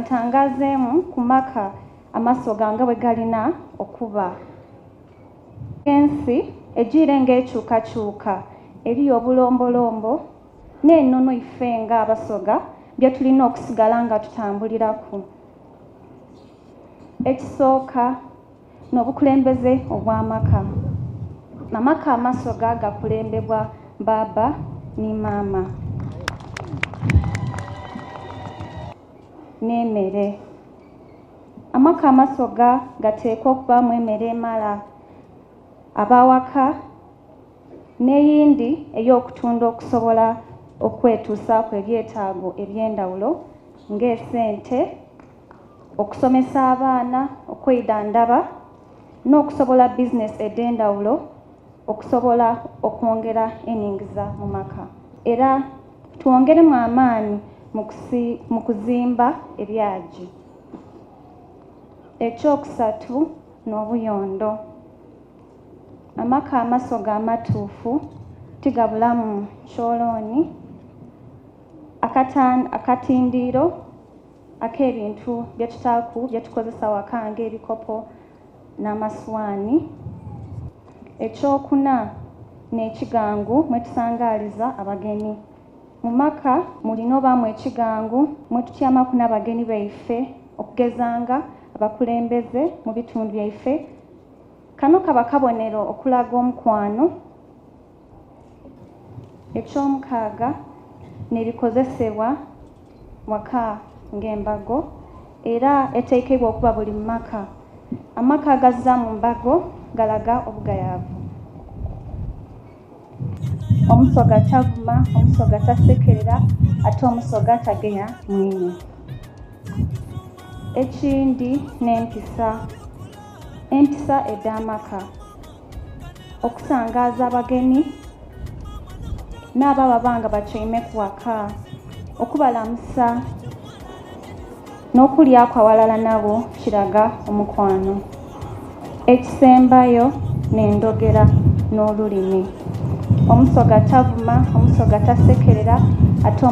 kantangazeemu ku maka amasoga nga bwe galina okuba. Ensi egiire ng'ekyukakyuka eriyo obulombolombo n'ennono ife nga abasoga bye tulina okusigala nga tutambuliraku. Ekisooka n'obukulembeze obw'amaka. Amaka amasoga gakulembebwa baaba ne maama. N'emmere. Amaka amasoga gateekwa okubaamu emmere emala abawaka n'eyindi ey'okutunda okusobola okwetuusaako ebyetaago eby'endawulo ng'esente, okusomesa abaana, okwidandaba n'okusobola bizinesi ed'endawulo okusobola okwongera eningiza mu maka. Era twongeremu amaanyi mu kuzimba ebyagi. Ekyokusatu n'obuyondo. Amaka amasoga amatuufu tigabulamu kyolooni, akatindiiro ak'ebintu bye tukozesa waka ng'ebikopo n'amaswaani. Ekyokuna n'ekigangu mwe tusangaaliza abagenyi. Mu maka mulina obaamu ekigangu mwe tutyamaku n'abagenyi baife okugezanga abakulembeze mu bitundu byaife. Kano kaba kabonero okulaga omukwano. Ekyomukaaga n'ebikozesebwa waka ng'embago era eteekebwa okuba buli mu maka. Amaka agazza mu mbago galaga obugayaavu. Omusoga tavuma, omusoga tasekerera, ate omusoga tageya mwine. Ekindi n'empisa. Empisa ed'amaka. Okusangaaza abagenyi n'abo ababanga batyaime ku waka, okubalamusa n'okulyaku awalala nabo kiraga omukwano. Ekisembayo n'endogera n'olulimi. Omusoga tavuma, omusoga tasekerera, ate